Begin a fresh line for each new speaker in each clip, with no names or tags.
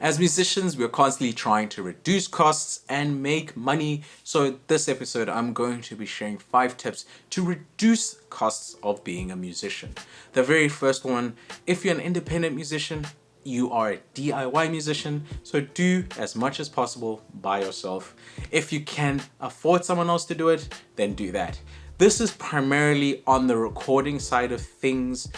As musicians, we're constantly trying to reduce costs and make money. So this episode, I'm going to be sharing 5 tips to reduce costs of being a musician. The very first one, if you're an independent musician, you are a DIY musician, so do as much as possible by yourself. If you can afford someone else to do it, then do that. This is primarily on the recording side of things.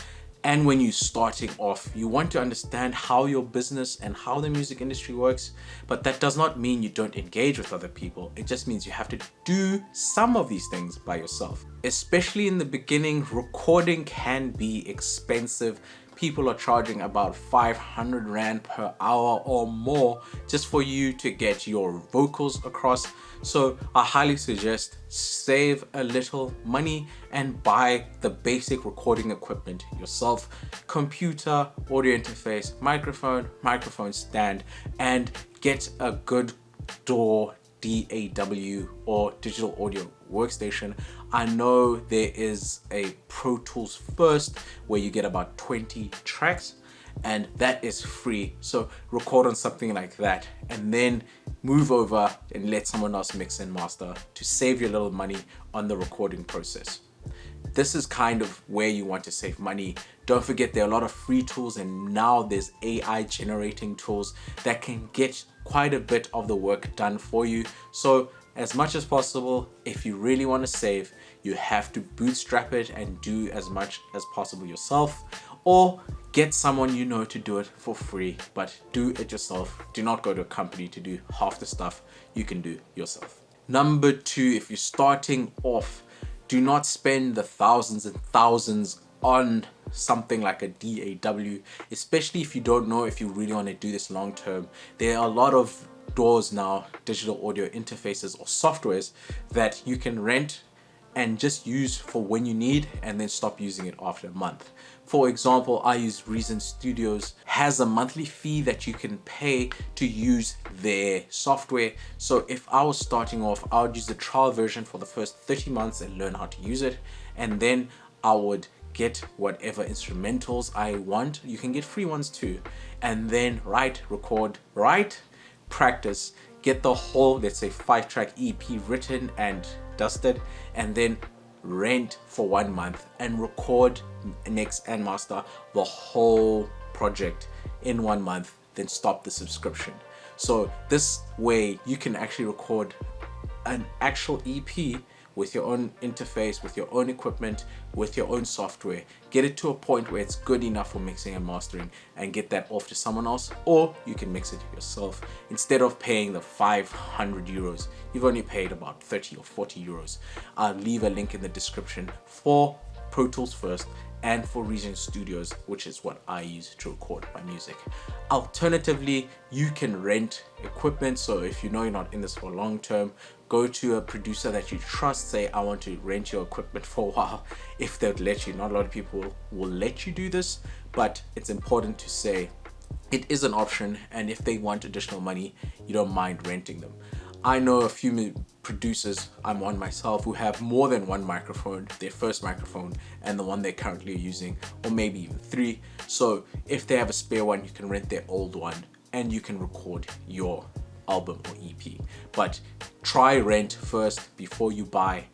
And when you're starting off, you want to understand how your business and how the music industry works, but that does not mean you don't engage with other people. It just means you have to do some of these things by yourself. Especially in the beginning, recording can be expensive. People are charging about 500 Rand per hour or more just for you to get your vocals across. So I highly suggest save a little money and buy the basic recording equipment yourself. Computer, audio interface, microphone stand, and get a good DAW or digital audio workstation. I know there is a Pro Tools First where you get about 20 tracks and that is free. So record on something like that and then move over and let someone else mix and master to save your little money on the recording process. This is kind of where you want to save money. Don't forget there are a lot of free tools, and now there's AI generating tools that can get quite a bit of the work done for you. So as much as possible, if you really want to save, you have to bootstrap it and do as much as possible yourself, or get someone you know to do it for free, but do it yourself. Do not go to a company to do half the stuff you can do yourself. Number 2, if you're starting off, do not spend the thousands and thousands on something like a DAW, especially if you don't know if you really want to do this long term. There are a lot of DAWs now, digital audio interfaces or softwares that you can rent and just use for when you need and then stop using it after a month. For example, I use Reason Studios, has a monthly fee that you can pay to use their software. So if I was starting off, I would use the trial version for the first 30 months and learn how to use it. And then I would get whatever instrumentals I want. You can get free ones too. And then record, practice, get the whole, let's say 5-track EP written and dusted, and then rent for 1 month and record, mix and master the whole project in 1 month, then stop the subscription. So this way you can actually record an actual EP with your own interface, with your own equipment, with your own software. Get it to a point where it's good enough for mixing and mastering and get that off to someone else, or you can mix it yourself. Instead of paying the 500 euros, you've only paid about 30 or 40 euros. I'll leave a link in the description for Pro Tools First and for Reason Studios, which is what I use to record my music. Alternatively, you can rent equipment. So if you know you're not in this for long term, go to a producer that you trust, say I want to rent your equipment for a while. If they'd let you, not a lot of people will let you do this, but it's important to say it is an option, and if they want additional money, you don't mind renting them. I know a few producers, I'm one myself, who have more than one microphone, their first microphone and the one they're currently using, or maybe even 3. So if they have a spare one, you can rent their old one and you can record your album or EP. But try rent first before you buy.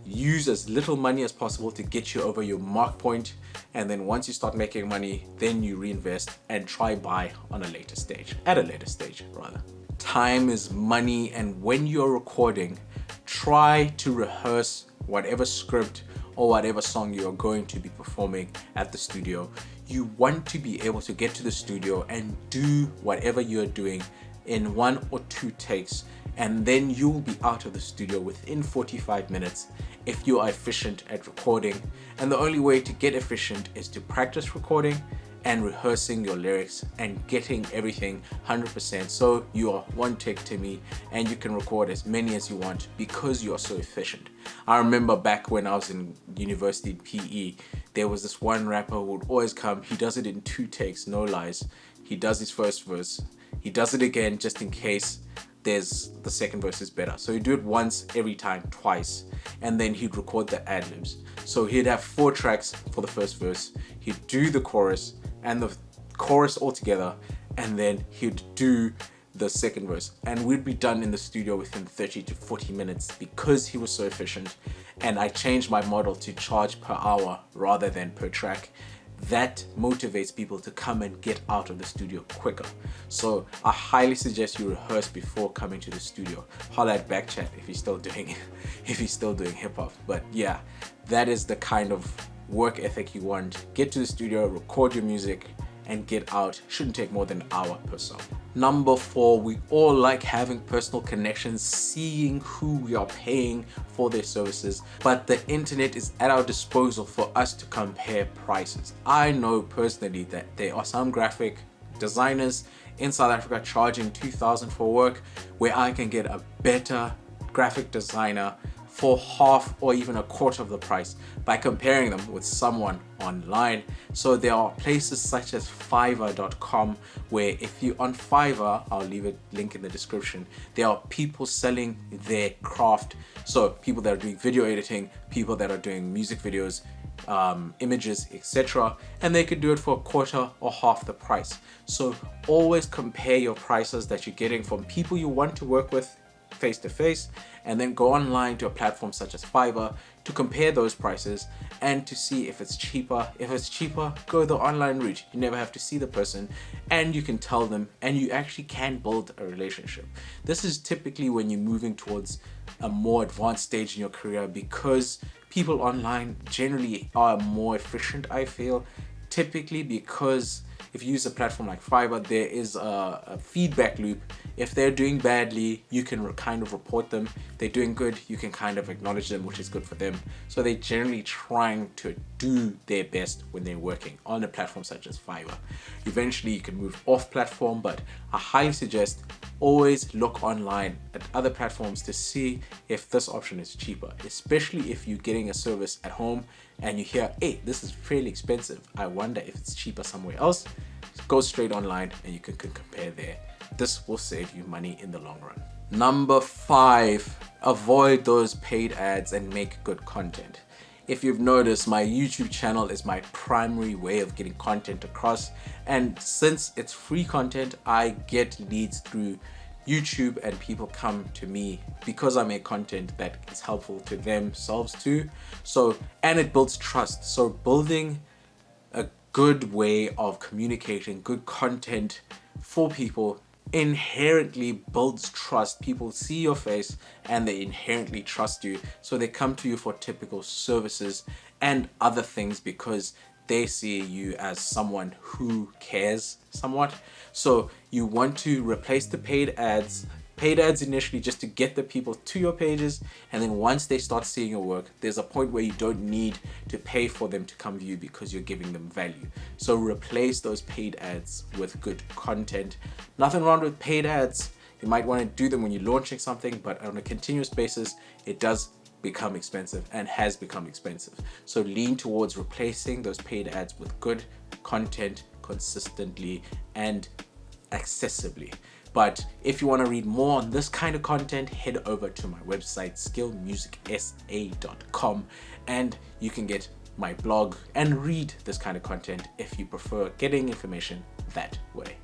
Use as little money as possible to get you over your mark point, and then once you start making money, then you reinvest and try buy on a later stage, at a later stage rather. Time is money, and when you're recording, try to rehearse whatever script or whatever song you're going to be performing at the studio. You want to be able to get to the studio and do whatever you're doing in 1 or 2 takes, and then you'll be out of the studio within 45 minutes if you are efficient at recording. And the only way to get efficient is to practice recording and rehearsing your lyrics and getting everything 100%, so you are one take Timmy and you can record as many as you want because you are so efficient. I remember back when I was in university PE, there was this one rapper who would always come. He does it in 2 takes, no lies. He does his first verse, he does it again just in case there's the second verse is better. So he'd do it once every time, twice, and then he'd record the ad-libs. So he'd have 4 tracks for the first verse, he'd do the chorus and the chorus all together, and then he'd do the second verse, and we'd be done in the studio within 30 to 40 minutes because he was so efficient. And I changed my model to charge per hour rather than per track. That motivates people to come and get out of the studio quicker. So I highly suggest you rehearse before coming to the studio. Holla at Backchat if he's still doing hip hop. But yeah, that is the kind of work ethic you want. Get to the studio, record your music, and get out. Shouldn't take more than an hour per song. Number 4, we all like having personal connections, seeing who we are paying for their services, but the internet is at our disposal for us to compare prices. I know personally that there are some graphic designers in South Africa charging 2,000 for work, where I can get a better graphic designer for half or even a quarter of the price by comparing them with someone online. So there are places such as Fiverr.com, where if you on Fiverr, I'll leave a link in the description, there are people selling their craft. So people that are doing video editing, people that are doing music videos, images, etc., and they could do it for a quarter or half the price. So always compare your prices that you're getting from people you want to work with face to face, and then go online to a platform such as Fiverr to compare those prices and to see if it's cheaper. If it's cheaper, go the online route. You never have to see the person, and you can tell them, and you actually can build a relationship. This is typically when you're moving towards a more advanced stage in your career, because people online generally are more efficient, I feel. Typically, because if you use a platform like Fiverr, there is a feedback loop. If they're doing badly, you can kind of report them. If they're doing good, you can kind of acknowledge them, which is good for them. So they're generally trying to do their best when they're working on a platform such as Fiverr. Eventually, you can move off platform, but I highly suggest always look online at other platforms to see if this option is cheaper, especially if you're getting a service at home and you hear, hey, this is fairly expensive, I wonder if it's cheaper somewhere else. Go straight online and you can compare there. This will save you money in the long run. Number 5, avoid those paid ads and make good content. If you've noticed, my YouTube channel is my primary way of getting content across, and since it's free content, I get leads through YouTube, and people come to me because I make content that is helpful to themselves too. So, and it builds trust. So building a good way of communicating good content for people inherently builds trust. People see your face and they inherently trust you, so they come to you for typical services and other things because they see you as someone who cares somewhat. So you want to replace the paid ads initially, just to get the people to your pages, and then once they start seeing your work, there's a point where you don't need to pay for them to come view because you're giving them value. So replace those paid ads with good content. Nothing wrong with paid ads. You might want to do them when you're launching something, but on a continuous basis, it does become expensive and has become expensive. So lean towards replacing those paid ads with good content consistently and accessibly. But if you want to read more on this kind of content, head over to my website, skillmusicsa.com, and you can get my blog and read this kind of content if you prefer getting information that way.